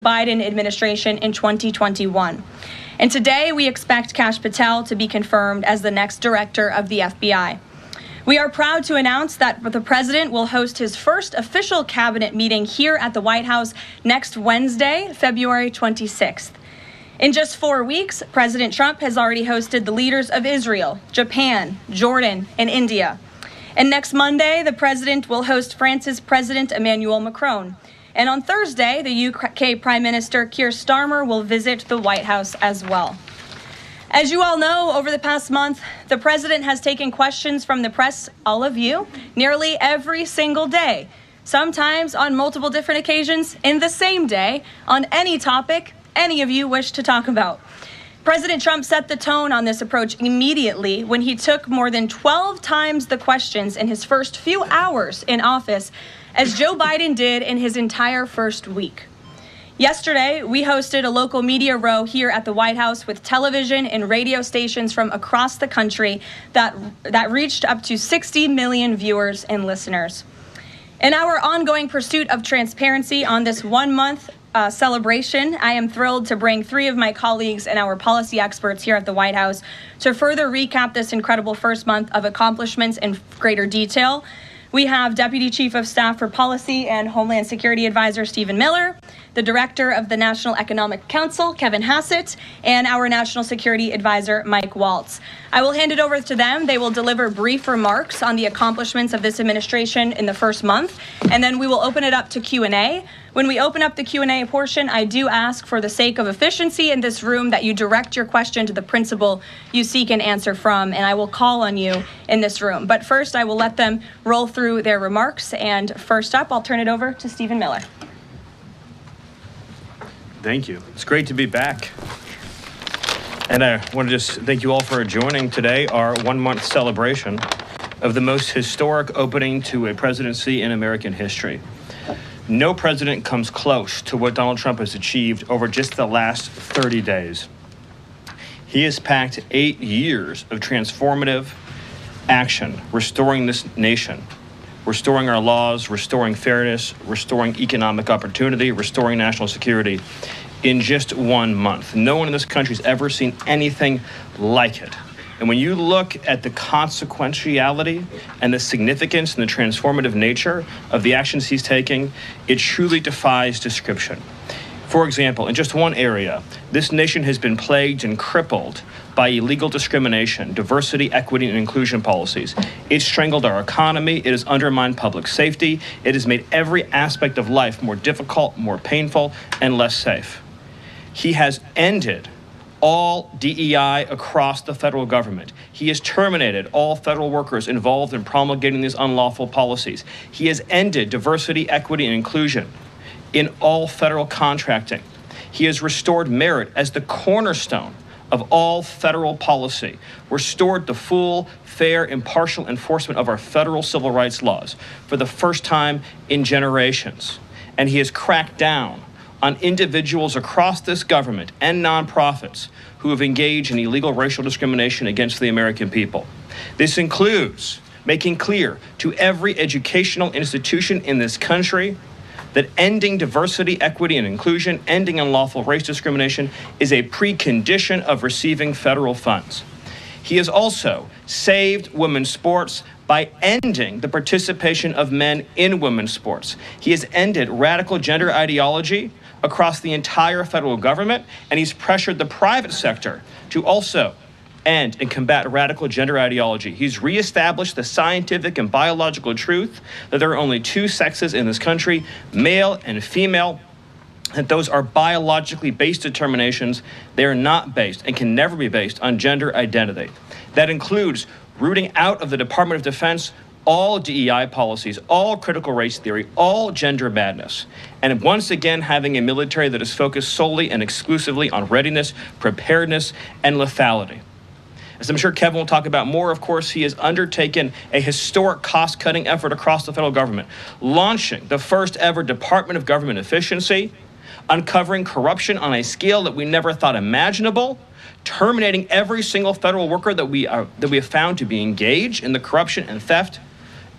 Biden administration in 2021. And today we expect Kash Patel to be confirmed as the next director of the FBI. We are proud to announce that the president will host his first official cabinet meeting here at the White House next Wednesday, February 26th. In just 4 weeks, President Trump has already hosted the leaders of Israel, Japan, Jordan, and India. And next Monday, the president will host France's President Emmanuel Macron. And on Thursday, the UK Prime Minister Keir Starmer will visit the White House as well. As you all know, over the past month, the president has taken questions from the press, all of you, nearly every single day, sometimes on multiple different occasions in the same day, on any topic any of you wish to talk about. President Trump set the tone on this approach immediately when he took more than 12 times the questions in his first few hours in office, as Joe Biden did in his entire first week. Yesterday, we hosted a local media row here at the White House with television and radio stations from across the country that reached up to 60 million viewers and listeners. In our ongoing pursuit of transparency on this 1 month celebration, I am thrilled to bring 3 of my colleagues and our policy experts here at the White House to further recap this incredible first month of accomplishments in greater detail. We have Deputy Chief of Staff for Policy and Homeland Security Advisor Stephen Miller, the Director of the National Economic Council, Kevin Hassett, and our National Security Advisor, Mike Waltz. I will hand it over to them. They will deliver brief remarks on the accomplishments of this administration in the first month, and then we will open it up to Q&A. When we open up the Q&A portion, I do ask, for the sake of efficiency in this room, that you direct your question to the principal you seek an answer from, and I will call on you in this room. But first, I will let them roll through their remarks, and first up, I'll turn it over to Stephen Miller. Thank you. It's great to be back. And I want to just thank you all for joining today, our 1 month celebration of the most historic opening to a presidency in American history. No president comes close to what Donald Trump has achieved over just the last 30 days. He has packed 8 years of transformative action, restoring this nation, restoring our laws, restoring fairness, restoring economic opportunity, restoring national security in just 1 month. No one in this country has ever seen anything like it. And when you look at the consequentiality and the significance and the transformative nature of the actions he's taking, it truly defies description. For example, in just one area, this nation has been plagued and crippled by illegal discrimination, diversity, equity, and inclusion policies. It's strangled our economy. It has undermined public safety. It has made every aspect of life more difficult, more painful, and less safe. He has ended all DEI across the federal government. He has terminated all federal workers involved in promulgating these unlawful policies. He has ended diversity, equity, and inclusion in all federal contracting. He has restored merit as the cornerstone of all federal policy, restored the full, fair, impartial enforcement of our federal civil rights laws for the first time in generations. And he has cracked down on individuals across this government and nonprofits who have engaged in illegal racial discrimination against the American people. This includes making clear to every educational institution in this country that ending diversity, equity, and inclusion, ending unlawful race discrimination is a precondition of receiving federal funds. He has also saved women's sports by ending the participation of men in women's sports. He has ended radical gender ideology across the entire federal government, and he's pressured the private sector to also end and combat radical gender ideology. He's reestablished the scientific and biological truth that there are only 2 sexes in this country, male and female, that those are biologically based determinations. They are not based and can never be based on gender identity. That includes rooting out of the Department of Defense all DEI policies, all critical race theory, all gender madness, and once again having a military that is focused solely and exclusively on readiness, preparedness, and lethality. As I'm sure Kevin will talk about more, of course, he has undertaken a historic cost-cutting effort across the federal government, launching the first ever Department of Government Efficiency, uncovering corruption on a scale that we never thought imaginable, terminating every single federal worker that we have found to be engaged in the corruption and theft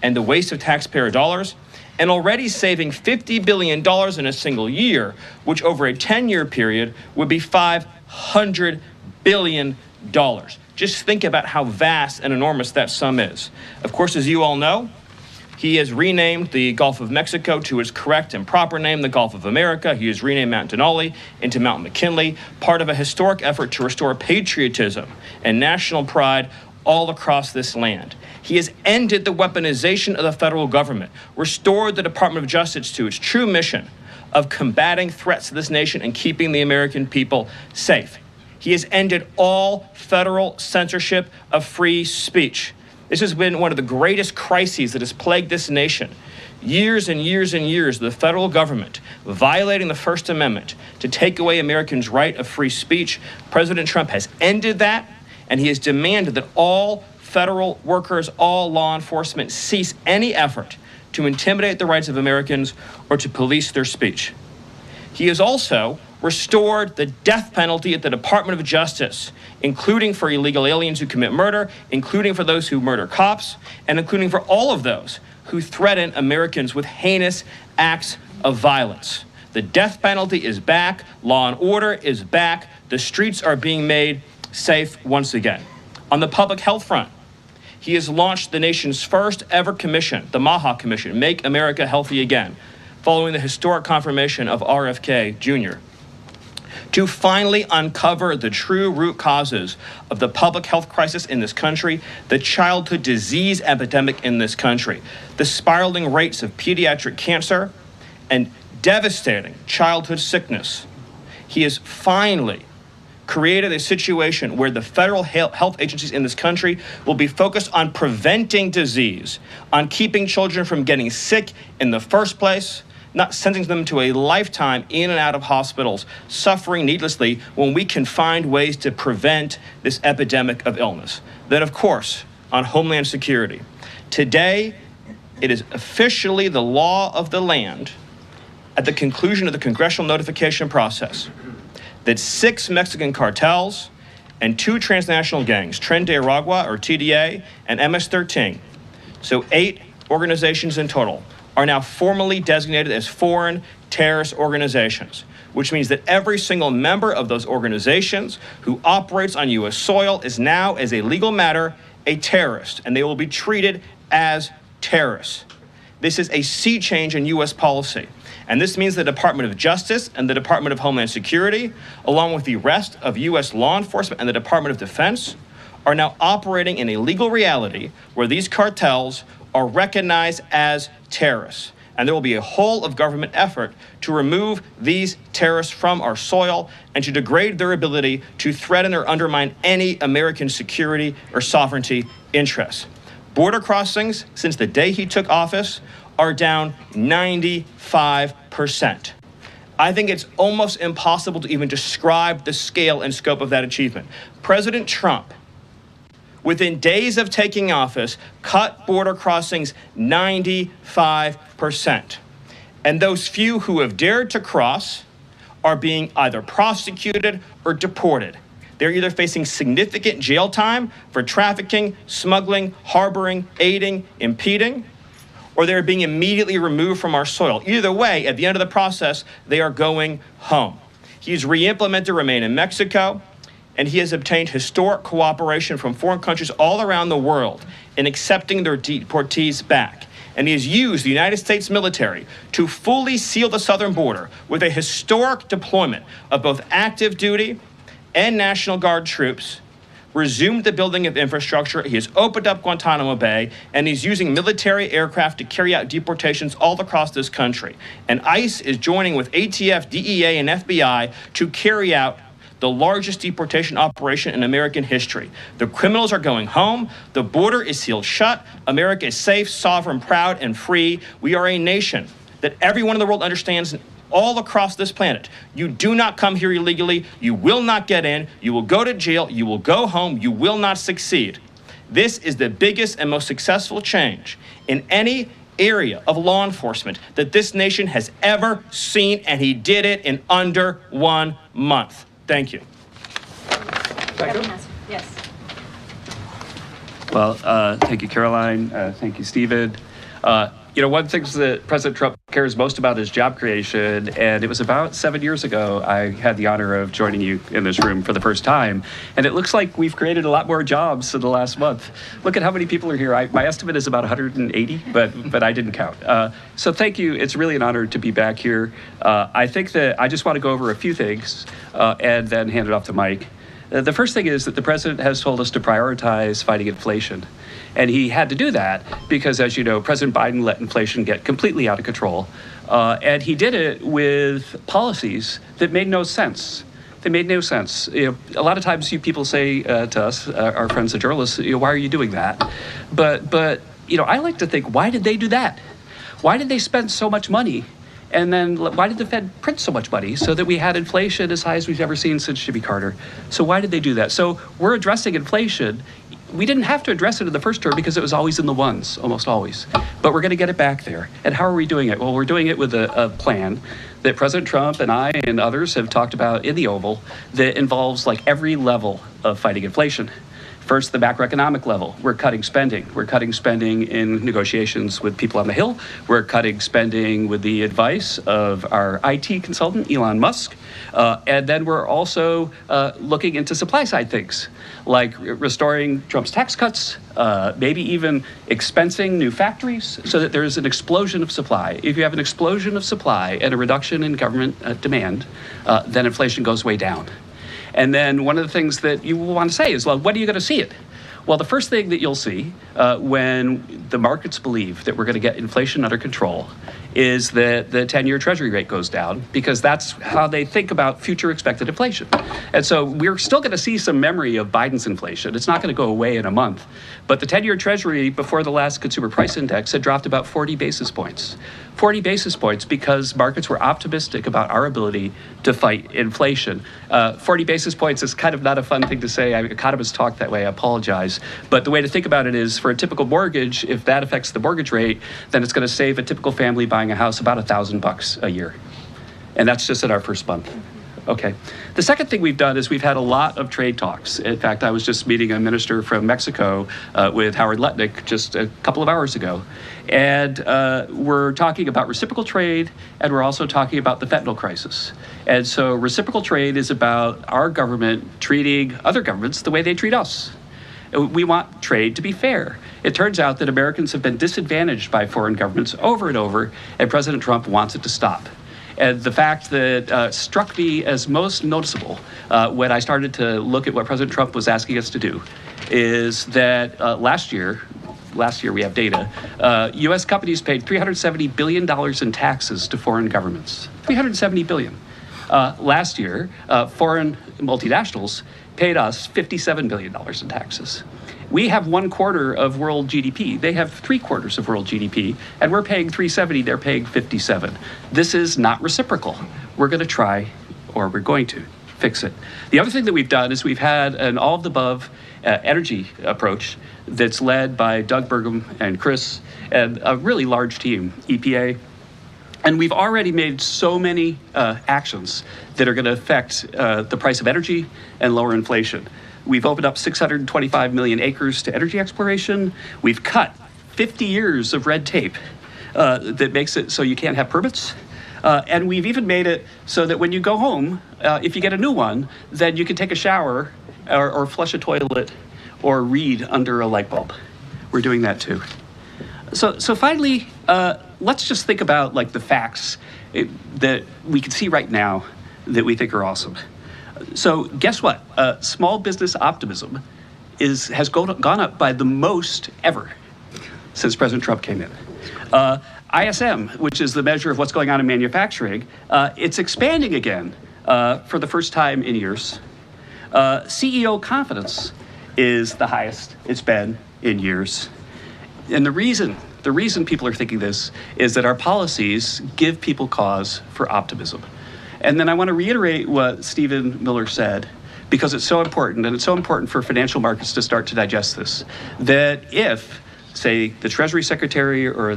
and the waste of taxpayer dollars, and already saving $50 billion in a single year, which over a 10-year period would be $500 billion. Just think about how vast and enormous that sum is. Of course, as you all know, he has renamed the Gulf of Mexico to its correct and proper name, the Gulf of America. He has renamed Mount Denali into Mount McKinley, part of a historic effort to restore patriotism and national pride all across this land. He has ended the weaponization of the federal government, restored the Department of Justice to its true mission of combating threats to this nation and keeping the American people safe. He has ended all federal censorship of free speech. This has been one of the greatest crises that has plagued this nation. Years and years and years of the federal government violating the First Amendment to take away Americans' right of free speech. President Trump has ended that, and he has demanded that all federal workers, all law enforcement, cease any effort to intimidate the rights of Americans or to police their speech. He has also restored the death penalty at the Department of Justice, including for illegal aliens who commit murder, including for those who murder cops, and including for all of those who threaten Americans with heinous acts of violence. The death penalty is back. Law and order is back. The streets are being made safe once again. On the public health front, he has launched the nation's first ever commission, the MAHA Commission, Make America Healthy Again, following the historic confirmation of RFK Jr., to finally uncover the true root causes of the public health crisis in this country, the childhood disease epidemic in this country, the spiraling rates of pediatric cancer, and devastating childhood sickness. He has finally created a situation where the federal health agencies in this country will be focused on preventing disease, on keeping children from getting sick in the first place, not sending them to a lifetime in and out of hospitals, suffering needlessly, when we can find ways to prevent this epidemic of illness. Then, of course, on Homeland Security. Today, it is officially the law of the land, at the conclusion of the congressional notification process, that 6 Mexican cartels and 2 transnational gangs, Tren de Aragua, or TDA, and MS-13, so 8 organizations in total, are now formally designated as foreign terrorist organizations, which means that every single member of those organizations who operates on U.S. soil is now, as a legal matter, a terrorist, and they will be treated as terrorists. This is a sea change in U.S. policy, and this means the Department of Justice and the Department of Homeland Security, along with the rest of U.S. law enforcement and the Department of Defense, are now operating in a legal reality where these cartels are recognized as terrorists. And there will be a whole of government effort to remove these terrorists from our soil and to degrade their ability to threaten or undermine any American security or sovereignty interests. Border crossings, since the day he took office, are down 95%. I think it's almost impossible to even describe the scale and scope of that achievement. President Trump, within days of taking office, cut border crossings 95%. And those few who have dared to cross are being either prosecuted or deported. They're either facing significant jail time for trafficking, smuggling, harboring, aiding, impeding, or they're being immediately removed from our soil. Either way, at the end of the process, they are going home. He's re-implemented Remain in Mexico, and he has obtained historic cooperation from foreign countries all around the world in accepting their deportees back. And he has used the United States military to fully seal the southern border with a historic deployment of both active duty and National Guard troops, resumed the building of infrastructure. He has opened up Guantanamo Bay, and he's using military aircraft to carry out deportations all across this country. And ICE is joining with ATF, DEA, and FBI to carry out the largest deportation operation in American history. The criminals are going home. The border is sealed shut. America is safe, sovereign, proud, and free. We are a nation that everyone in the world understands all across this planet. You do not come here illegally. You will not get in. You will go to jail. You will go home. You will not succeed. This is the biggest and most successful change in any area of law enforcement that this nation has ever seen, and he did it in under 1 month. Thank you. Yes. Well, thank you, Caroline. Thank you, Stephen. One of the things that President Trump cares most about is job creation, and it was about 7 years ago I had the honor of joining you in this room for the first time, and it looks like we've created a lot more jobs in the last month. Look at how many people are here. My estimate is about 180, but I didn't count. So thank you. It's really an honor to be back here. I think that I just want to go over a few things and then hand it off to Mike. The first thing is that the president has told us to prioritize fighting inflation. And he had to do that because, as you know, President Biden let inflation get completely out of control. And he did it with policies that made no sense. They made no sense. A lot of times people say to us, our friends, the journalists, why are you doing that? But I like to think, why did they do that? Why did they spend so much money? And then why did the Fed print so much money so that we had inflation as high as we've ever seen since Jimmy Carter? So why did they do that? So we're addressing inflation. We didn't have to address it in the first term because it was always in the ones, almost always. But we're going to get it back there. And how are we doing it? Well, we're doing it with a plan that President Trump and I and others have talked about in the Oval that involves every level of fighting inflation. First, the macroeconomic level. We're cutting spending. We're cutting spending in negotiations with people on the Hill. We're cutting spending with the advice of our IT consultant, Elon Musk. And then we're also looking into supply side things, like restoring Trump's tax cuts, maybe even expensing new factories so that there's an explosion of supply. If you have an explosion of supply and a reduction in government demand, then inflation goes way down. And then one of the things that you will want to say is, well, when are you going to see it? Well, the first thing that you'll see when the markets believe that we're going to get inflation under control is that the 10-year Treasury rate goes down, because that's how they think about future expected inflation. And so we're still going to see some memory of Biden's inflation. It's not going to go away in a month. But the 10-year Treasury before the last consumer price index had dropped about 40 basis points. 40 basis points because markets were optimistic about our ability to fight inflation. 40 basis points is kind of not a fun thing to say. Economists talk that way. I apologize. But the way to think about it is, for a typical mortgage, if that affects the mortgage rate, then it's going to save a typical family buying a house about $1,000 a year. And that's just in our first month. Okay. The second thing we've done is we've had a lot of trade talks. In fact, I was just meeting a minister from Mexico with Howard Lutnick just a couple of hours ago. And we're talking about reciprocal trade, and we're also talking about the fentanyl crisis. And so reciprocal trade is about our government treating other governments the way they treat us. We want trade to be fair. It turns out that Americans have been disadvantaged by foreign governments over and over, and President Trump wants it to stop. And the fact that struck me as most noticeable when I started to look at what President Trump was asking us to do is that last year we have data, U.S. companies paid $370 billion in taxes to foreign governments. $370 billion. Last year, foreign multinationals paid us $57 billion in taxes. We have 1/4 of world GDP. They have 3/4 of world GDP, and we're paying 370, they're paying 57. This is not reciprocal. We're going to try, or we're going to fix it. The other thing that we've done is we've had an all-of-the-above energy approach that's led by Doug Burgum and Chris and a really large team, EPA. And we've already made so many actions that are going to affect the price of energy and lower inflation. We've opened up 625 million acres to energy exploration. We've cut 50 years of red tape that makes it so you can't have permits. And we've even made it so that when you go home, if you get a new one, then you can take a shower or flush a toilet or read under a light bulb. We're doing that too. So finally, let's just think about the facts that we can see right now that we think are awesome. So guess what? Small business optimism has gone up by the most ever since President Trump came in. ISM, which is the measure of what's going on in manufacturing, it's expanding again for the first time in years. CEO confidence is the highest it's been in years. And the reason people are thinking this is that our policies give people cause for optimism. And then I want to reiterate what Stephen Miller said, because it's so important, and it's so important for financial markets to start to digest this, that if, say, the Treasury Secretary or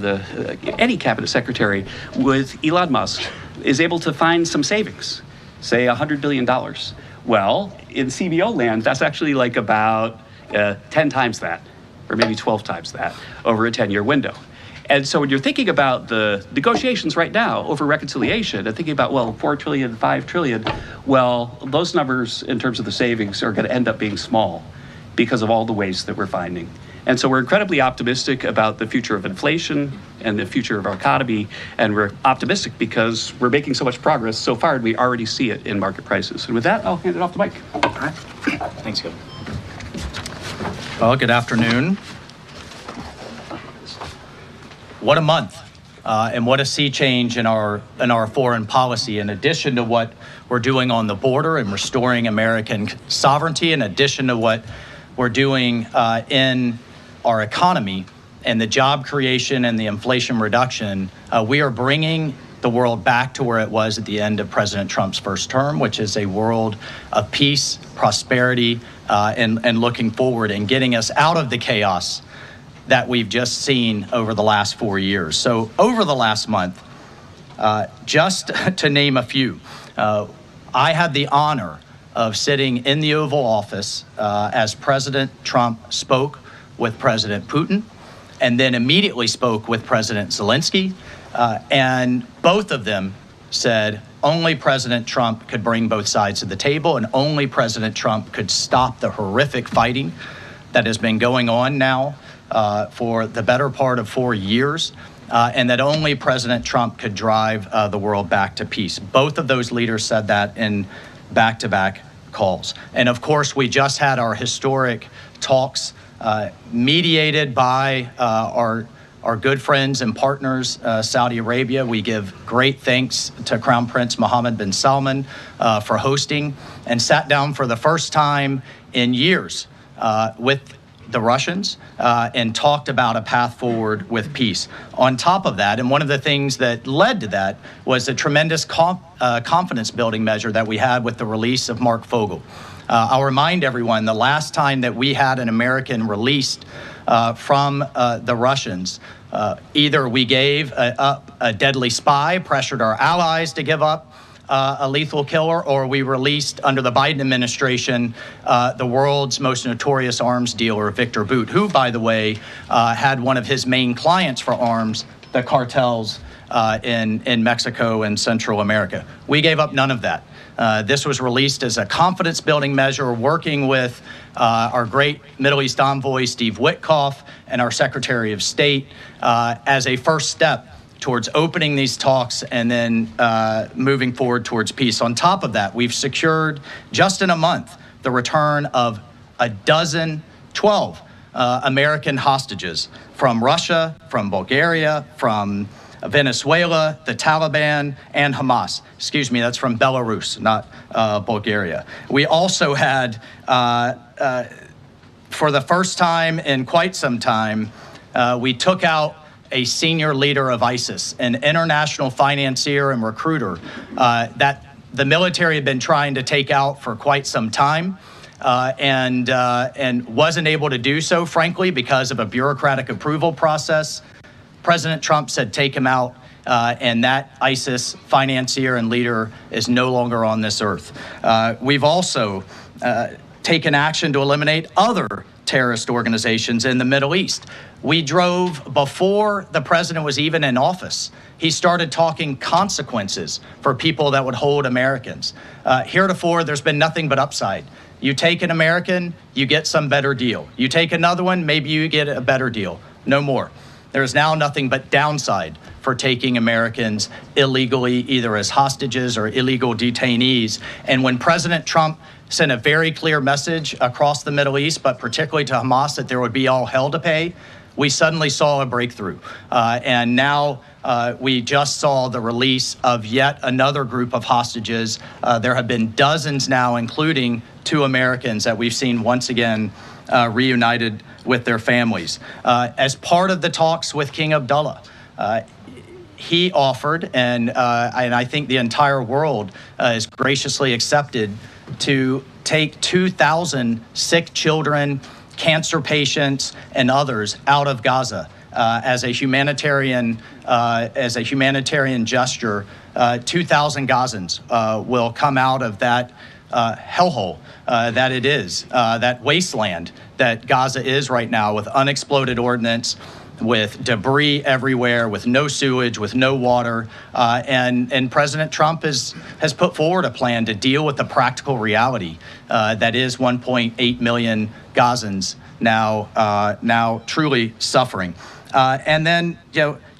any cabinet secretary with Elon Musk is able to find some savings, say $100 billion, well, in CBO land, that's actually about 10 times that, or maybe 12 times that, over a 10-year window. And so when you're thinking about the negotiations right now over reconciliation and thinking about, well, 4 trillion, 5 trillion, well, those numbers in terms of the savings are going to end up being small because of all the waste that we're finding. And so we're incredibly optimistic about the future of inflation and the future of our economy. And we're optimistic because we're making so much progress so far, and we already see it in market prices. And with that, I'll hand it off to Mike. All right. Thanks, Gil. Well, good afternoon. What a month, and what a sea change in our foreign policy. In addition to what we're doing on the border and restoring American sovereignty, in addition to what we're doing in our economy and the job creation and the inflation reduction, we are bringing the world back to where it was at the end of President Trump's first term, which is a world of peace, prosperity, and looking forward and getting us out of the chaos that we've just seen over the last 4 years. So over the last month, just to name a few, I had the honor of sitting in the Oval Office as President Trump spoke with President Putin, and then immediately spoke with President Zelensky, and both of them said only President Trump could bring both sides to the table, and only President Trump could stop the horrific fighting that has been going on now for the better part of 4 years, and that only President Trump could drive the world back to peace. Both of those leaders said that in back-to-back calls. And of course, we just had our historic talks mediated by our good friends and partners, Saudi Arabia. We give great thanks to Crown Prince Mohammed bin Salman for hosting, and sat down for the first time in years with the Russians and talked about a path forward with peace. On top of that, and one of the things that led to that was the tremendous confidence building measure that we had with the release of Mark Fogel. I'll remind everyone, the last time that we had an American released from the Russians, either we gave up a deadly spy, pressured our allies to give up a lethal killer, or we released, under the Biden administration, the world's most notorious arms dealer, Victor Bout, who, by the way, had one of his main clients for arms, the cartels in Mexico and Central America. We gave up none of that. This was released as a confidence-building measure, working with our great Middle East envoy, Steve Witkoff, and our Secretary of State as a first step towards opening these talks and then moving forward towards peace. On top of that, we've secured, just in a month, the return of 12 American hostages from Russia, from Bulgaria, from Venezuela, the Taliban, and Hamas. Excuse me, that's from Belarus, not Bulgaria. We also had, for the first time in quite some time, we took out a senior leader of ISIS, an international financier and recruiter that the military had been trying to take out for quite some time. And wasn't able to do so, frankly, because of a bureaucratic approval process. President Trump said, take him out, and that ISIS financier and leader is no longer on this earth. We've also taken action to eliminate other terrorist organizations in the Middle East. We drove, before the president was even in office, he started talking consequences for people that would hold Americans. Heretofore, there's been nothing but upside. You take an American, you get some better deal. You take another one, maybe you get a better deal. No more. There's now nothing but downside for taking Americans illegally, either as hostages or illegal detainees. And when President Trump sent a very clear message across the Middle East, but particularly to Hamas, that there would be all hell to pay, we suddenly saw a breakthrough. And now we just saw the release of yet another group of hostages. There have been dozens now, including 2 Americans that we've seen once again reunited with their families. As part of the talks with King Abdullah, he offered, and I think the entire world is graciously accepted, to take 2,000 sick children, cancer patients, and others out of Gaza as a humanitarian gesture. 2,000 Gazans will come out of that hellhole that it is, that wasteland that Gaza is right now, with unexploded ordnance, with debris everywhere, with no sewage, with no water. And President Trump has put forward a plan to deal with the practical reality that is 1.8 million Gazans now truly suffering. And then,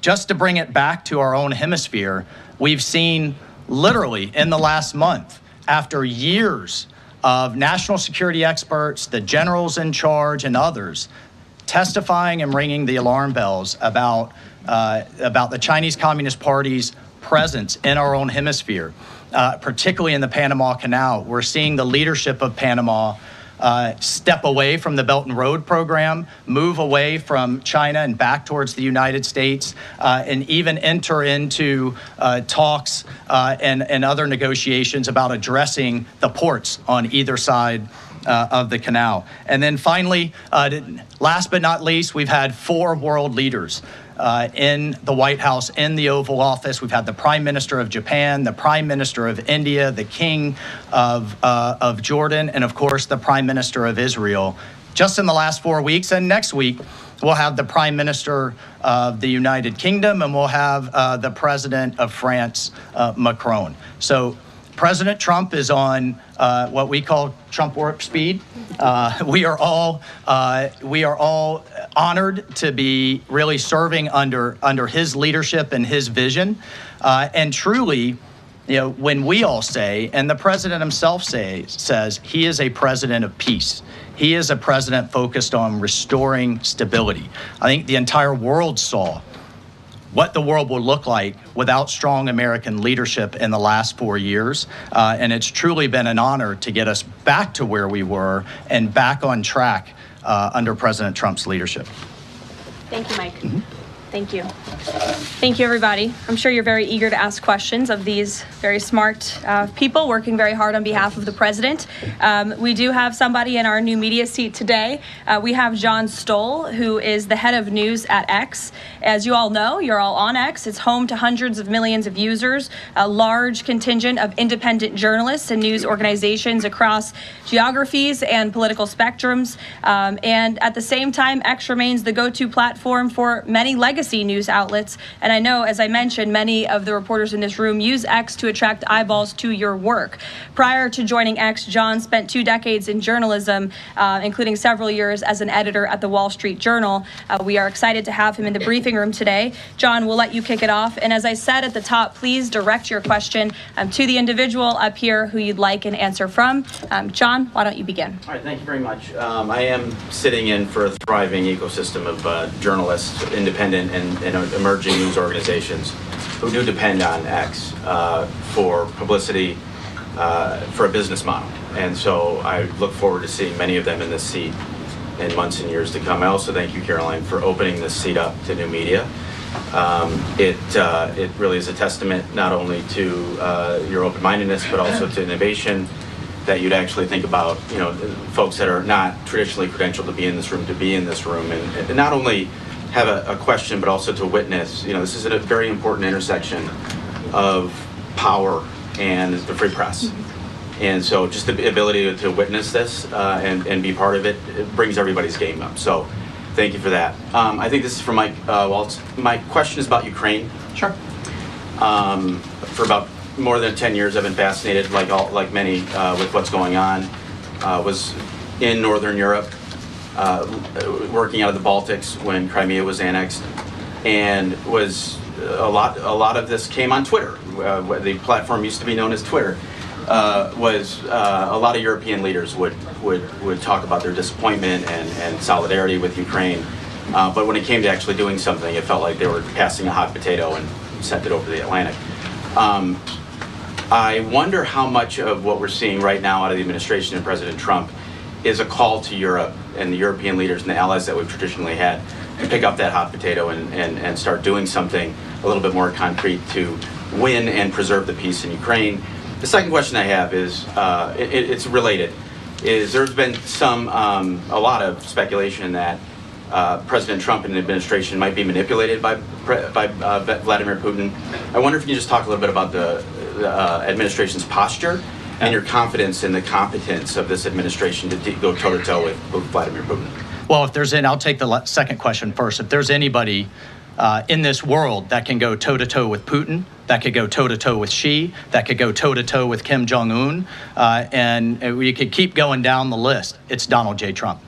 just to bring it back to our own hemisphere, we've seen literally in the last month, after years of national security experts, the generals in charge, and others testifying and ringing the alarm bells about the Chinese Communist Party's presence in our own hemisphere, particularly in the Panama Canal. We're seeing the leadership of Panama step away from the Belt and Road program, move away from China and back towards the United States, and even enter into talks and other negotiations about addressing the ports on either side of the canal. And then finally, last but not least, we've had 4 world leaders in the White House, in the Oval Office. We've had the Prime Minister of Japan, the Prime Minister of India, the King of Jordan, and of course, the Prime Minister of Israel, just in the last 4 weeks. And next week, we'll have the Prime Minister of the United Kingdom, and we'll have the President of France, Macron. So President Trump is on what we call Trump warp speed. We are all honored to be really serving under his leadership and his vision. And truly, when we all say, and the president himself says he is a president of peace. He is a president focused on restoring stability. I think the entire world saw what the world will look like without strong American leadership in the last 4 years. And it's truly been an honor to get us back to where we were and back on track under President Trump's leadership. Thank you, Mike. Mm-hmm. Thank you. Thank you, everybody. I'm sure you're very eager to ask questions of these very smart people working very hard on behalf of the president. We do have somebody in our new media seat today. We have John Stoll, who is the head of news at X. As you all know, you're all on X. It's home to hundreds of millions of users, a large contingent of independent journalists and news organizations across geographies and political spectrums. And at the same time, X remains the go-to platform for many legacy news outlets. And I know, as I mentioned, many of the reporters in this room use X to attract eyeballs to your work. Prior to joining X, John spent 2 decades in journalism, including several years as an editor at the Wall Street Journal. We are excited to have him in the briefing room today. John, we'll let you kick it off. And as I said at the top, please direct your question to the individual up here who you'd like an answer from. John, why don't you begin? All right, thank you very much. I am sitting in for a thriving ecosystem of journalists, independent and emerging news organizations who do depend on X for publicity, for a business model. And so I look forward to seeing many of them in this seat in months and years to come. I also thank you, Caroline, for opening this seat up to new media. It really is a testament not only to your open-mindedness, but also to innovation, that you'd actually think about, folks that are not traditionally credentialed to be in this room, and not only have a question, but also to witness. This is a very important intersection of power and the free press. And so just the ability to witness this and be part of it, brings everybody's game up. So thank you for that. I think this is for Mike Waltz. My question is about Ukraine. Sure. For about more than 10 years, I've been fascinated, like many, with what's going on. Was in Northern Europe, working out of the Baltics when Crimea was annexed, and was a lot of this came on Twitter. The platform used to be known as Twitter. Was a lot of European leaders would talk about their disappointment and solidarity with Ukraine, but when it came to actually doing something, it felt like they were passing a hot potato and sent it over the Atlantic. I wonder how much of what we're seeing right now out of the administration and President Trump is a call to Europe and the European leaders and the allies that we've traditionally had to pick up that hot potato and start doing something a little bit more concrete to win and preserve the peace in Ukraine. The second question I have is, it's related, is there's been a lot of speculation that President Trump and the administration might be manipulated by Vladimir Putin. I wonder if you can just talk a little bit about the administration's posture and your confidence in the competence of this administration to go toe-to-toe with Vladimir Putin. Well, I'll take the second question first. If there's anybody in this world that can go toe-to-toe with Putin, that could go toe-to-toe with Xi, that could go toe-to-toe with Kim Jong-un, and we could keep going down the list, it's Donald J. Trump.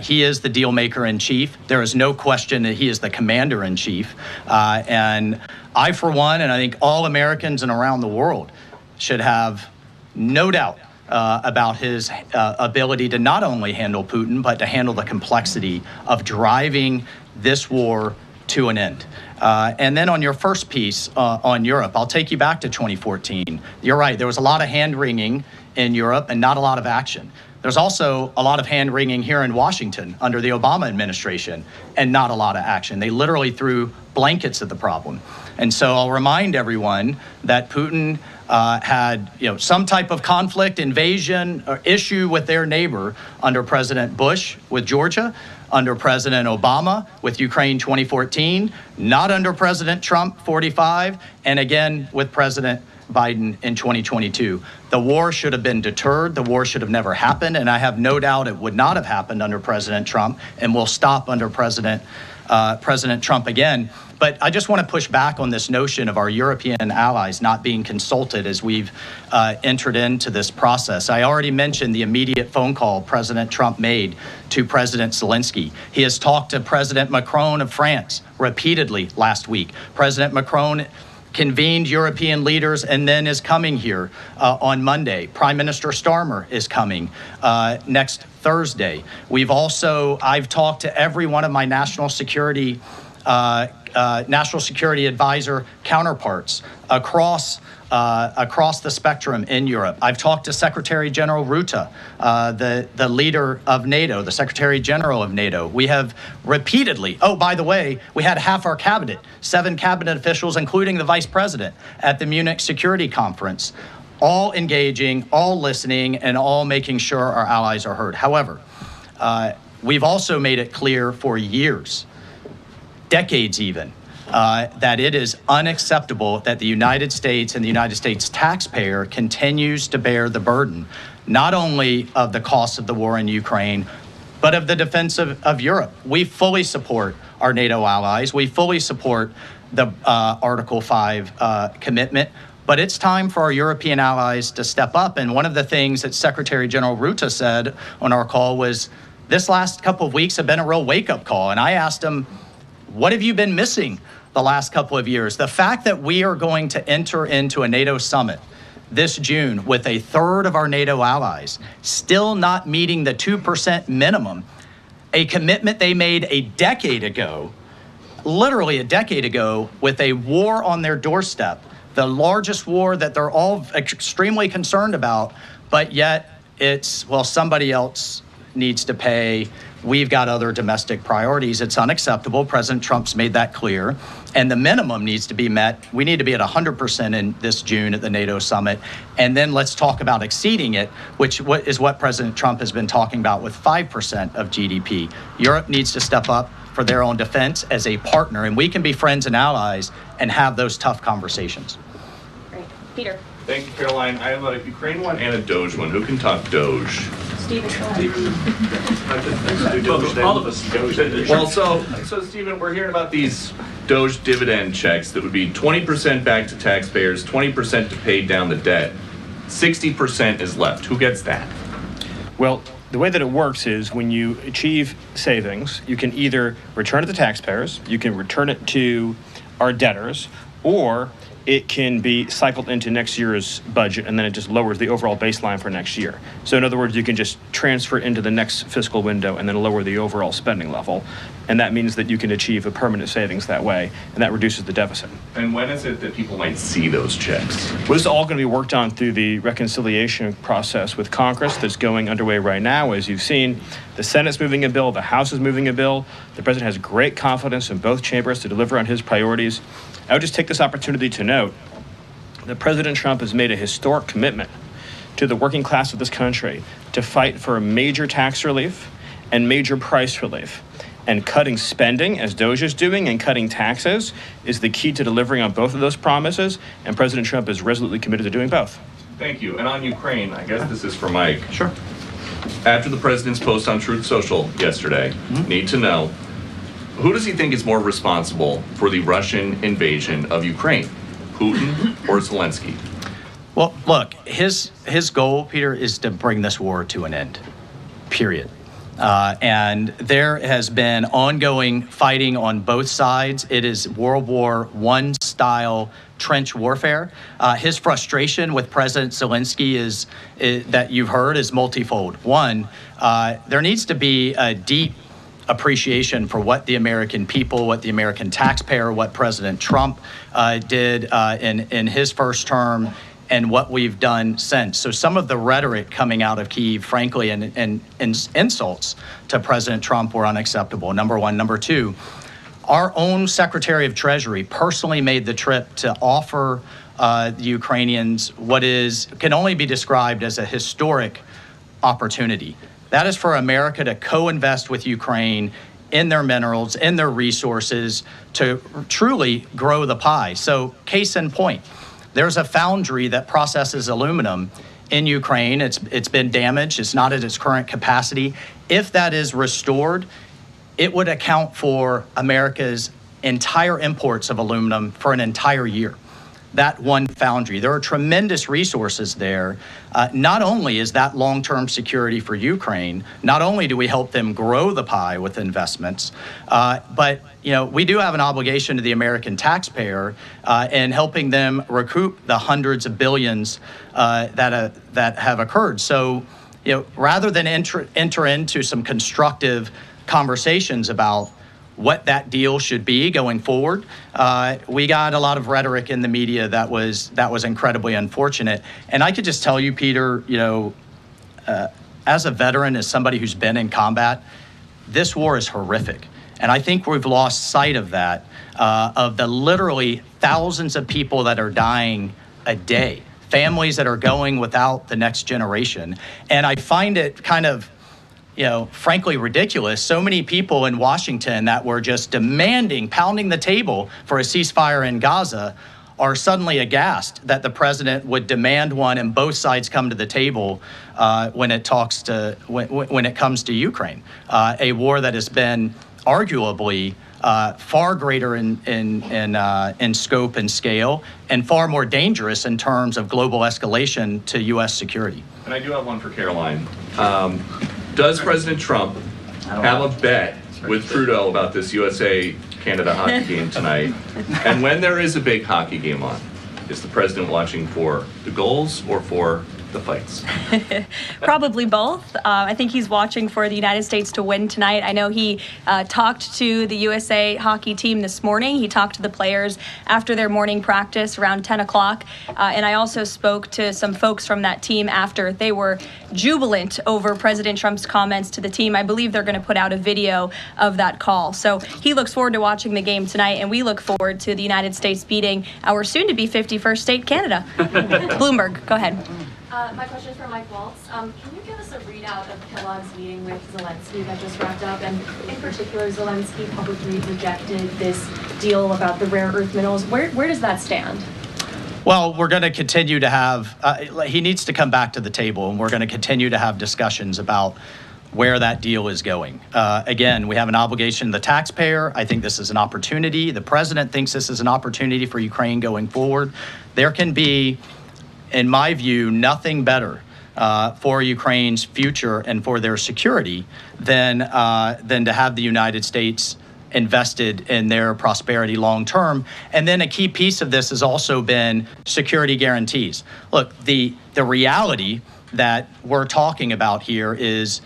He is the deal maker in chief. There is no question that he is the commander in chief. And I, for one, and I think all Americans and around the world should have no doubt about his ability to not only handle Putin, but to handle the complexity of driving this war to an end. And then on your first piece on Europe, I'll take you back to 2014. You're right, there was a lot of hand-wringing in Europe and not a lot of action. There's also a lot of hand-wringing here in Washington under the Obama administration and not a lot of action. They literally threw blankets at the problem. And so I'll remind everyone that Putin had some type of conflict, invasion, or issue with their neighbor under President Bush with Georgia, under President Obama with Ukraine 2014, not under President Trump 45, and again with President Biden in 2022. The war should have been deterred. The war should have never happened, and I have no doubt it would not have happened under President Trump and will stop under President Trump again. But I just want to push back on this notion of our European allies not being consulted as we've entered into this process. I already mentioned the immediate phone call President Trump made to President Zelensky. He has talked to President Macron of France repeatedly last week. President Macron convened European leaders and then is coming here on Monday. Prime Minister Starmer is coming next Thursday. I've talked to every one of my national security advisor counterparts across the spectrum in Europe. I've talked to Secretary General Rutte, the leader of NATO, the Secretary General of NATO. We have repeatedly, by the way, we had half our cabinet, 7 cabinet officials, including the vice president, at the Munich Security Conference, all engaging, all listening, and all making sure our allies are heard. However, we've also made it clear for years, decades even, that it is unacceptable that the United States and the United States taxpayer continues to bear the burden, not only of the cost of the war in Ukraine, but of the defense of Europe. We fully support our NATO allies. We fully support the Article 5 commitment. But it's time for our European allies to step up. And one of the things that Secretary General Rutte said on our call was, this last couple of weeks have been a real wake-up call. And I asked him, what have you been missing the last couple of years? The fact that we are going to enter into a NATO summit this June with a third of our NATO allies still not meeting the 2% minimum, a commitment they made a decade ago, literally a decade ago, with a war on their doorstep, the largest war that they're all extremely concerned about, but yet it's, well, somebody else needs to pay. We've got other domestic priorities. It's unacceptable. President Trump's made that clear. And the minimum needs to be met. We need to be at 100% in this June at the NATO summit. And then let's talk about exceeding it, which is what President Trump has been talking about with 5% of GDP. Europe needs to step up for their own defense as a partner, and we can be friends and allies and have those tough conversations. Great. Peter. Thank you, Caroline. I have a Ukraine one and a DOGE one. Who can talk DOGE? Stephen. All of us. Well, so Stephen, we're hearing about these DOGE dividend checks that would be 20% back to taxpayers, 20% to pay down the debt. 60% is left. Who gets that? Well, the way that it works is when you achieve savings, you can either return it to taxpayers, you can return it to our debtors, or it can be cycled into next year's budget, and then it just lowers the overall baseline for next year. So in other words, you can just transfer it into the next fiscal window and then lower the overall spending level. And that means that you can achieve a permanent savings that way, and that reduces the deficit. And when is it that people might see those checks? Well, this is all going to be worked on through the reconciliation process with Congress that's going underway right now. As you've seen, the Senate's moving a bill, the House is moving a bill. The president has great confidence in both chambers to deliver on his priorities. I would just take this opportunity to note that President Trump has made a historic commitment to the working class of this country to fight for major tax relief and major price relief. And cutting spending, as DOGE is doing, and cutting taxes is the key to delivering on both of those promises, and President Trump is resolutely committed to doing both. Thank you. And on Ukraine, I guess this is for Mike. Sure. After the president's post on Truth Social yesterday, need to know, who does he think is more responsible for the Russian invasion of Ukraine, Putin or Zelensky? Well, look, his goal, Peter, is to bring this war to an end, period. And there has been ongoing fighting on both sides. It is World War I style trench warfare. His frustration with President Zelensky is that you've heard is multifold. One, there needs to be a deep appreciation for what the American people, what the American taxpayer, what President Trump did in his first term, and what we've done since. So some of the rhetoric coming out of Kyiv, frankly, and insults to President Trump were unacceptable, number one. Number two, our own Secretary of Treasury personally made the trip to offer the Ukrainians what can only be described as a historic opportunity. That is for America to co-invest with Ukraine in their minerals, in their resources, to truly grow the pie. So case in point, there's a foundry that processes aluminum in Ukraine. It's been damaged. It's not at its current capacity. If that is restored, it would account for America's entire imports of aluminum for an entire year. That one foundry. There are tremendous resources there. Not only is that long-term security for Ukraine, not only do we help them grow the pie with investments, but we do have an obligation to the American taxpayer in helping them recoup the hundreds of billions that have occurred. So, rather than enter into some constructive conversations about what that deal should be going forward, we got a lot of rhetoric in the media that was incredibly unfortunate. And I could just tell you, Peter, as a veteran, as somebody who's been in combat, this war is horrific. And I think we've lost sight of that, of the literally thousands of people that are dying a day, families that are going without the next generation. And I find it kind of, frankly ridiculous. So many people in Washington that were just demanding, pounding the table for a ceasefire in Gaza are suddenly aghast that the president would demand one and both sides come to the table when it comes to Ukraine, a war that has been arguably far greater in scope and scale and far more dangerous in terms of global escalation to U.S. security. And I do have one for Caroline. Does President Trump have a bet with Trudeau about this USA-Canada hockey game tonight? And when there is a big hockey game on, is the president watching for the goals or for the fights? Probably both. I think he's watching for the United States to win tonight. I know he talked to the USA hockey team this morning. He talked to the players after their morning practice around 10 o'clock. And I also spoke to some folks from that team after. They were jubilant over President Trump's comments to the team. I believe they're going to put out a video of that call. So he looks forward to watching the game tonight, and we look forward to the United States beating our soon-to-be 51st state, Canada. Bloomberg, go ahead. My question is for Mike Waltz. Can you give us a readout of Kellogg's meeting with Zelensky that just wrapped up? And in particular, Zelensky publicly rejected this deal about the rare earth minerals. Where does that stand? Well, we're going to continue to have, he needs to come back to the table, and we're going to continue to have discussions about where that deal is going. Again, we have an obligation to the taxpayer. I think this is an opportunity. The president thinks this is an opportunity for Ukraine going forward. There can be, in my view, nothing better for Ukraine's future and for their security than to have the United States invested in their prosperity long term. And then a key piece of this has also been security guarantees. Look, the reality that we're talking about here is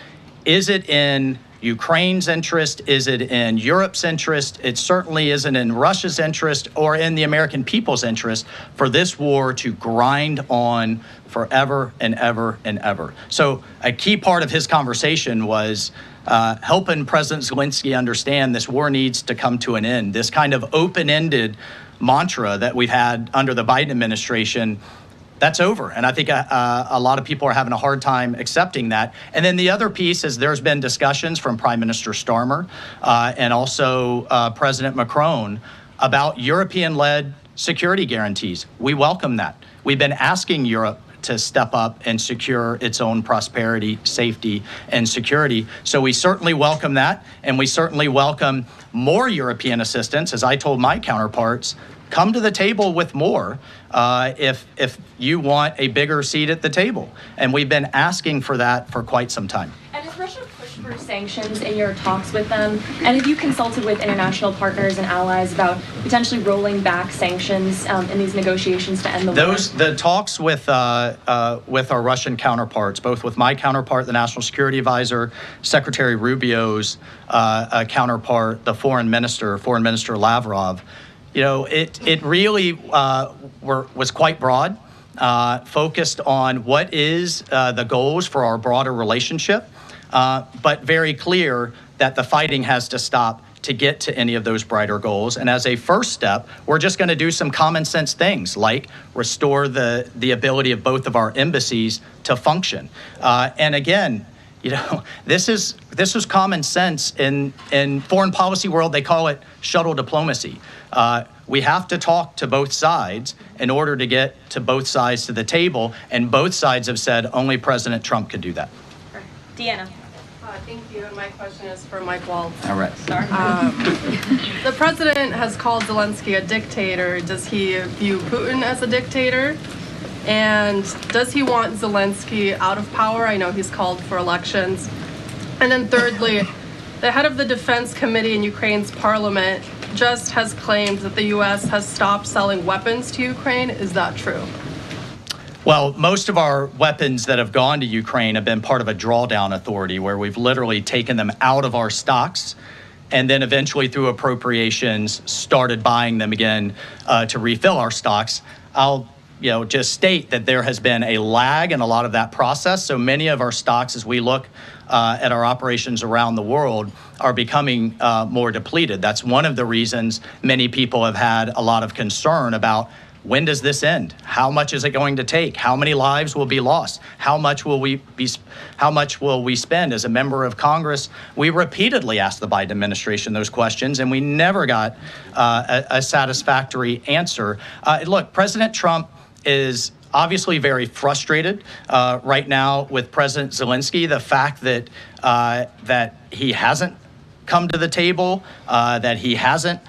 it in Ukraine's interest? Is it in Europe's interest? It certainly isn't in Russia's interest or in the American people's interest for this war to grind on forever and ever and ever. So a key part of his conversation was helping President Zelensky understand this war needs to come to an end. This kind of open-ended mantra that we've had under the Biden administration, that's over. And I think a lot of people are having a hard time accepting that. And then the other piece is there's been discussions from Prime Minister Starmer and also President Macron about European-led security guarantees. We welcome that. We've been asking Europe to step up and secure its own prosperity, safety, and security. So we certainly welcome that, and we certainly welcome more European assistance. As I told my counterparts, come to the table with more if you want a bigger seat at the table. And we've been asking for that for quite some time. And has Russia pushed for sanctions in your talks with them? And have you consulted with international partners and allies about potentially rolling back sanctions in these negotiations to end the war? The talks with our Russian counterparts, both with my counterpart, the National Security Advisor, Secretary Rubio's counterpart, the Foreign Minister Lavrov, it really was quite broad, focused on what is the goals for our broader relationship, but very clear that the fighting has to stop to get to any of those brighter goals. And as a first step, we're just going to do some common sense things like restore the ability of both of our embassies to function. And again, this is common sense in foreign policy world. They call it shuttle diplomacy. We have to talk to both sides in order to get to both sides to the table, and both sides have said only President Trump could do that. Deanna. Thank you, and my question is for Mike Waltz. All right. Sorry. The president has called Zelensky a dictator. Does he view Putin as a dictator? And does he want Zelensky out of power? I know he's called for elections. And then thirdly, the head of the Defense Committee in Ukraine's parliament just has claimed that the U.S. has stopped selling weapons to Ukraine. Is that true? Well, most of our weapons that have gone to Ukraine have been part of a drawdown authority where we've literally taken them out of our stocks and then eventually through appropriations started buying them again to refill our stocks. I'll just state that there has been a lag in a lot of that process. So many of our stocks, as we look at our operations around the world, are becoming more depleted. That's one of the reasons many people have had a lot of concern about when does this end? How much is it going to take? How many lives will be lost? How much will we spend? As a member of Congress, we repeatedly asked the Biden administration those questions, and we never got a satisfactory answer. Look, President Trump is obviously very frustrated right now with President Zelensky. The fact that he hasn't come to the table, that he hasn't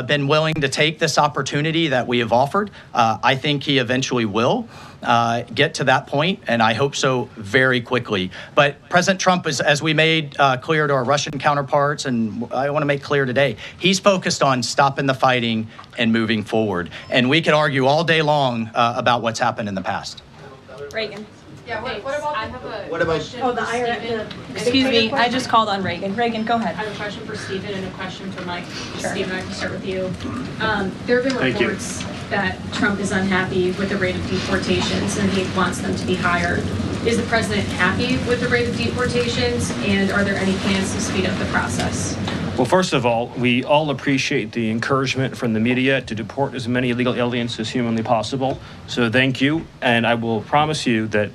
been willing to take this opportunity that we have offered. I think he eventually will get to that point, and I hope so very quickly. But President Trump is, as we made clear to our Russian counterparts, and I want to make clear today, he's focused on stopping the fighting and moving forward. And we could argue all day long about what's happened in the past. Reagan. Yeah, what about I have a What about- question Oh, the for IRA. Stephen. Excuse me, I just called on Reagan. Reagan, go ahead. I have a question for Stephen and a question for Mike. Sure. Stephen, I can start with you. There have been Thank you. reports that Trump is unhappy with the rate of deportations and he wants them to be higher. Is the president happy with the rate of deportations, and are there any plans to speed up the process? Well, first of all, we all appreciate the encouragement from the media to deport as many illegal aliens as humanly possible. So thank you, and I will promise you that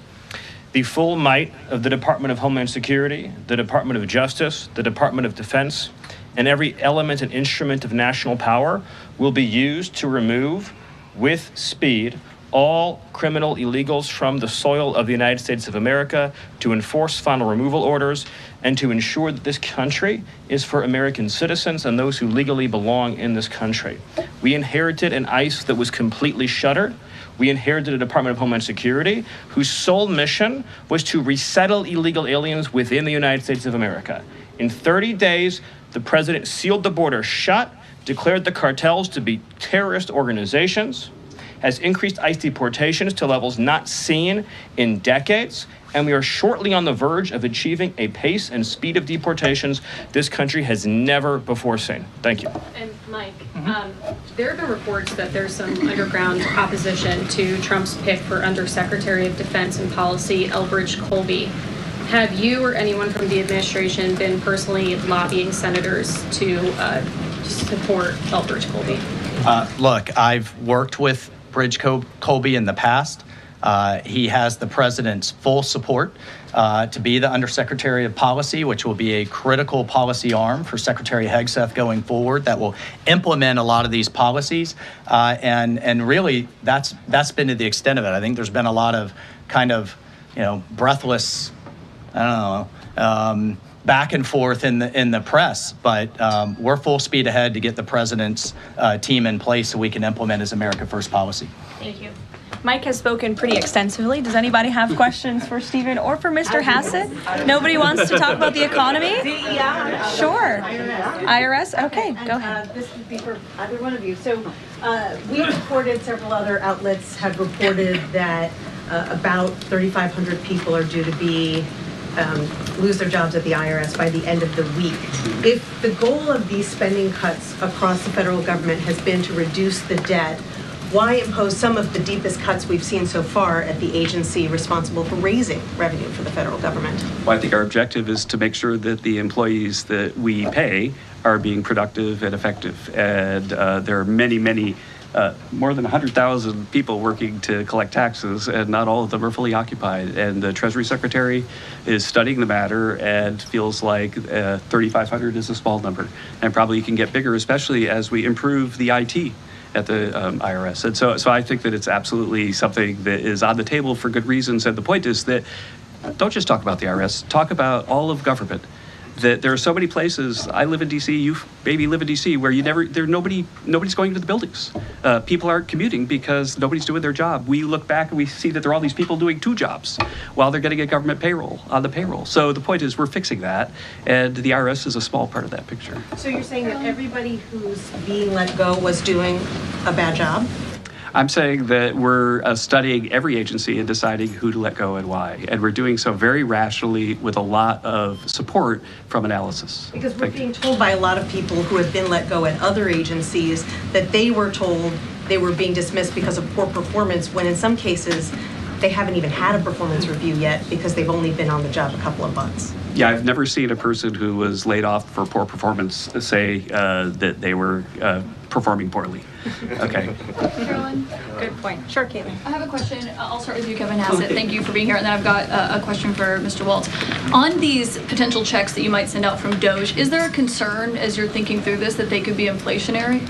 the full might of the Department of Homeland Security, the Department of Justice, the Department of Defense, and every element and instrument of national power will be used to remove, with speed, all criminal illegals from the soil of the United States of America, to enforce final removal orders, and to ensure that this country is for American citizens and those who legally belong in this country. We inherited an ICE that was completely shuttered. We inherited a Department of Homeland Security whose sole mission was to resettle illegal aliens within the United States of America. In 30 days, the president sealed the border shut, declared the cartels to be terrorist organizations, has increased ICE deportations to levels not seen in decades, and we are shortly on the verge of achieving a pace and speed of deportations this country has never before seen. Thank you. And Mike, there have been reports that there's some underground opposition to Trump's pick for Undersecretary of Defense and Policy, Elbridge Colby. Have you or anyone from the administration been personally lobbying senators to support Elbridge Colby? Look, I've worked with Bridge Colby in the past. He has the president's full support to be the Undersecretary of Policy, which will be a critical policy arm for Secretary Hegseth going forward that will implement a lot of these policies. And really, that's been to the extent of it. I think there's been a lot of kind of, breathless, I don't know, back and forth in the press, but we're full speed ahead to get the president's team in place so we can implement his America First policy. Thank you. Mike has spoken pretty extensively. Does anybody have questions for Stephen or for Mr. Hassett? Nobody wants to talk about the economy? Sure. IRS? Okay, go ahead. This would be for either one of you. So we reported, several other outlets have reported that about 3,500 people are due to be lose their jobs at the IRS by the end of the week. If the goal of these spending cuts across the federal government has been to reduce the debt, why impose some of the deepest cuts we've seen so far at the agency responsible for raising revenue for the federal government? Well, I think our objective is to make sure that the employees that we pay are being productive and effective. And there are many, more than 100,000 people working to collect taxes, and not all of them are fully occupied. And the Treasury Secretary is studying the matter and feels like 3,500 is a small number, and probably can get bigger, especially as we improve the IT at the IRS. And so I think that it's absolutely something that is on the table for good reasons. And the point is that don't just talk about the IRS, talk about all of government. That there are so many places. I live in DC. You maybe live in DC, where nobody's going to the buildings. People aren't commuting because nobody's doing their job. We look back and we see that there are all these people doing 2 jobs while they're getting a government payroll on the payroll. So the point is, we're fixing that, and the IRS is a small part of that picture. So you're saying that everybody who's being let go was doing a bad job? I'm saying that we're studying every agency and deciding who to let go and why. And we're doing so very rationally with a lot of support from analysis. Because we're being told by a lot of people who have been let go at other agencies that they were told they were being dismissed because of poor performance, when in some cases they haven't even had a performance review yet because they've only been on the job a couple of months. Yeah, I've never seen a person who was laid off for poor performance say that they were performing poorly. Okay. Carolyn? Good point. Sure, Caitlin. I have a question. I'll start with you, Kevin Hassett. Thank you for being here. And then I've got a question for Mr. Waltz. On these potential checks that you might send out from DOGE, is there a concern as you're thinking through this that they could be inflationary?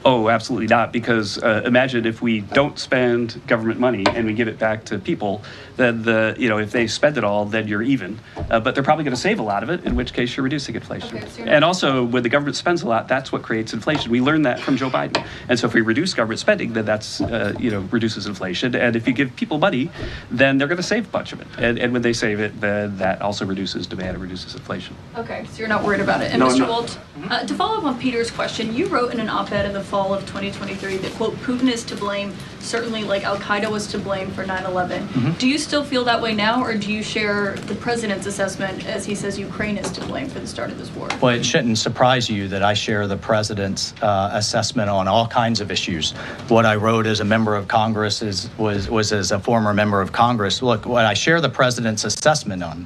Oh, absolutely not, because imagine if we don't spend government money and we give it back to people, then if they spend it all, then you're even. But they're probably going to save a lot of it, in which case you're reducing inflation. Okay, so and also, when the government spends a lot, that's what creates inflation. We learned that from Joe Biden. And so if we reduce government spending, then that's, reduces inflation. And if you give people money, then they're going to save a bunch of it. And when they save it, then that also reduces demand and reduces inflation. Okay, so you're not worried about it. And no, Mr. Waltz, to follow up on Peter's question, you wrote in an op-ed in the fall of 2023 that, quote, Putin is to blame, certainly like Al-Qaeda was to blame for 9/11. Mm-hmm. Do you still feel that way now, or do you share the president's assessment as he says Ukraine is to blame for the start of this war? Well, it shouldn't surprise you that I share the president's assessment on all kinds of issues. What I wrote as a member of Congress was as a former member of Congress. Look, what I share the president's assessment on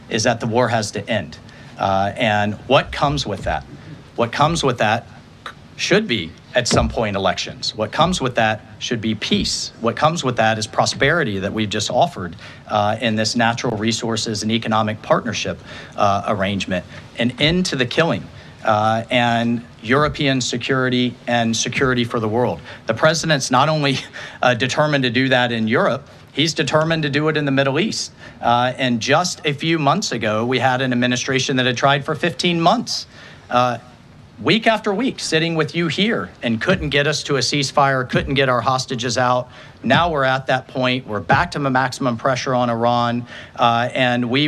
is that the war has to end. And what comes with that? What comes with that should be, at some point, elections. What comes with that should be peace. What comes with that is prosperity that we've just offered in this natural resources and economic partnership arrangement, an end to the killing, and European security and security for the world. The president's not only determined to do that in Europe, he's determined to do it in the Middle East. And just a few months ago, we had an administration that had tried for 15 months. Week after week, sitting with you here and couldn't get us to a ceasefire, couldn't get our hostages out. Now we're at that point. We're back to maximum pressure on Iran, and we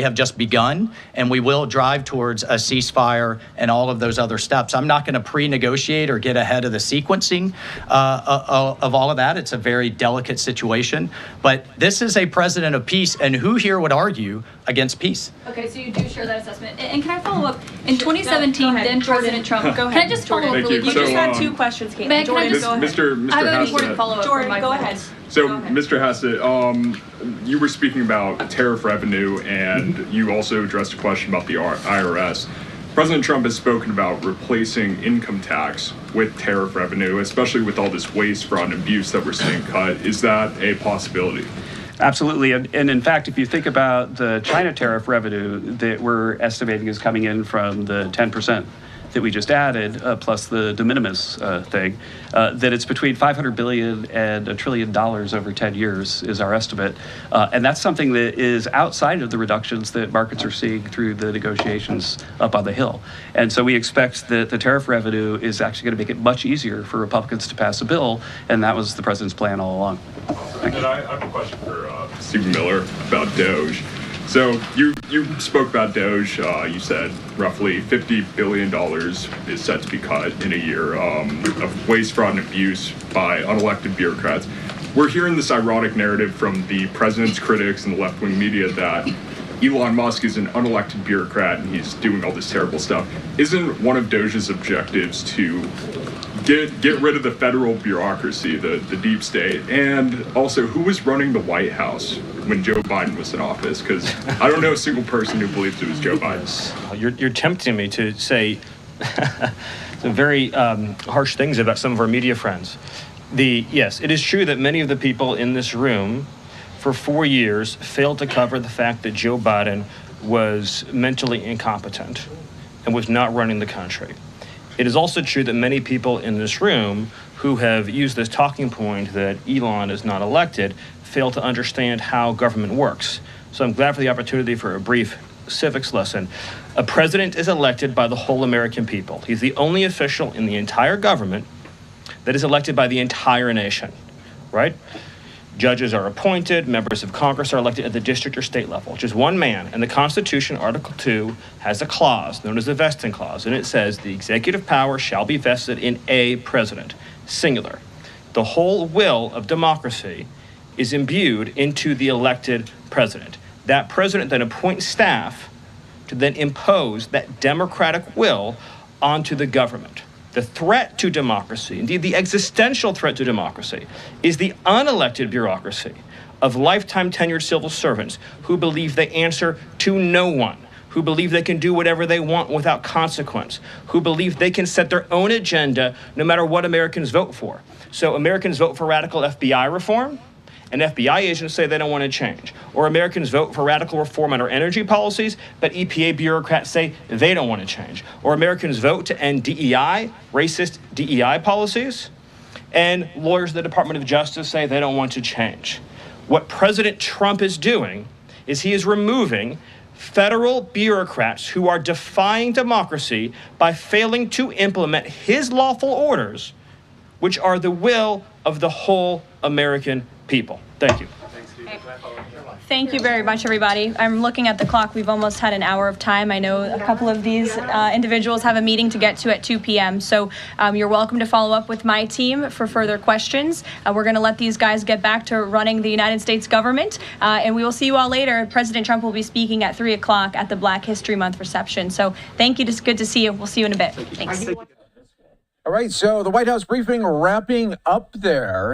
have just begun, and we will drive towards a ceasefire and all of those other steps. I'm not going to pre-negotiate or get ahead of the sequencing of all of that. It's a very delicate situation, but this is a president of peace, and who here would argue against peace? Okay, so you do share that assessment. And can I follow up? In 2017, then President Trump. Go ahead. Can I just follow up really quickly? You just had 2 questions, Caitlin. Jordan, go ahead. Mr. I have an important follow-up. Jordan, go ahead. So, Mr. Hassett, you were speaking about tariff revenue, and you also addressed a question about the IRS. President Trump has spoken about replacing income tax with tariff revenue, especially with all this waste, fraud, and abuse that we're seeing cut. Is that a possibility? Absolutely. And in fact, if you think about the China tariff revenue that we're estimating is coming in from the 10% that we just added, plus the de minimis thing, that it's between $500 billion and $1 trillion over 10 years is our estimate. And that's something that is outside of the reductions that markets are seeing through the negotiations up on the Hill. And so we expect that the tariff revenue is actually going to make it much easier for Republicans to pass a bill, and that was the president's plan all along. And then I have a question for Stephen Miller about DOGE. So you spoke about DOGE. You said roughly $50 billion is set to be cut in a year of waste, fraud, and abuse by unelected bureaucrats. We're hearing this ironic narrative from the president's critics and the left-wing media that Elon Musk is an unelected bureaucrat and he's doing all this terrible stuff. Isn't one of DOGE's objectives to get rid of the federal bureaucracy, the deep state? And also, who was running the White House when Joe Biden was in office? Because I don't know a single person who believes it was Joe Biden. You're tempting me to say some very harsh things about some of our media friends. Yes, it is true that many of the people in this room for 4 years failed to cover the fact that Joe Biden was mentally incompetent and was not running the country. It is also true that many people in this room who have used this talking point that Elon is not elected fail to understand how government works. So I'm glad for the opportunity for a brief civics lesson. A president is elected by the whole American people. He's the only official in the entire government that is elected by the entire nation, right? Judges are appointed, members of Congress are elected at the district or state level, just one man. And the Constitution, Article 2, has a clause known as the vesting clause, and it says the executive power shall be vested in a president, singular. The whole will of democracy is imbued into the elected president. That president then appoints staff to then impose that democratic will onto the government. The threat to democracy, indeed the existential threat to democracy, is the unelected bureaucracy of lifetime tenured civil servants who believe they answer to no one, who believe they can do whatever they want without consequence, who believe they can set their own agenda no matter what Americans vote for. So Americans vote for radical FBI reform, and FBI agents say they don't want to change. Or Americans vote for radical reform on our energy policies, but EPA bureaucrats say they don't want to change. Or Americans vote to end DEI, racist DEI policies, and lawyers at the Department of Justice say they don't want to change. What President Trump is doing is he is removing federal bureaucrats who are defying democracy by failing to implement his lawful orders, which are the will of the whole American people. Thank you. Thank you very much, everybody. I'm looking at the clock. We've almost had an hour of time. I know a couple of these individuals have a meeting to get to at 2 p.m. So you're welcome to follow up with my team for further questions. We're going to let these guys get back to running the United States government. And we will see you all later. President Trump will be speaking at 3 o'clock at the Black History Month reception. So thank you. It's good to see you. We'll see you in a bit. Thanks. All right, so the White House briefing wrapping up there.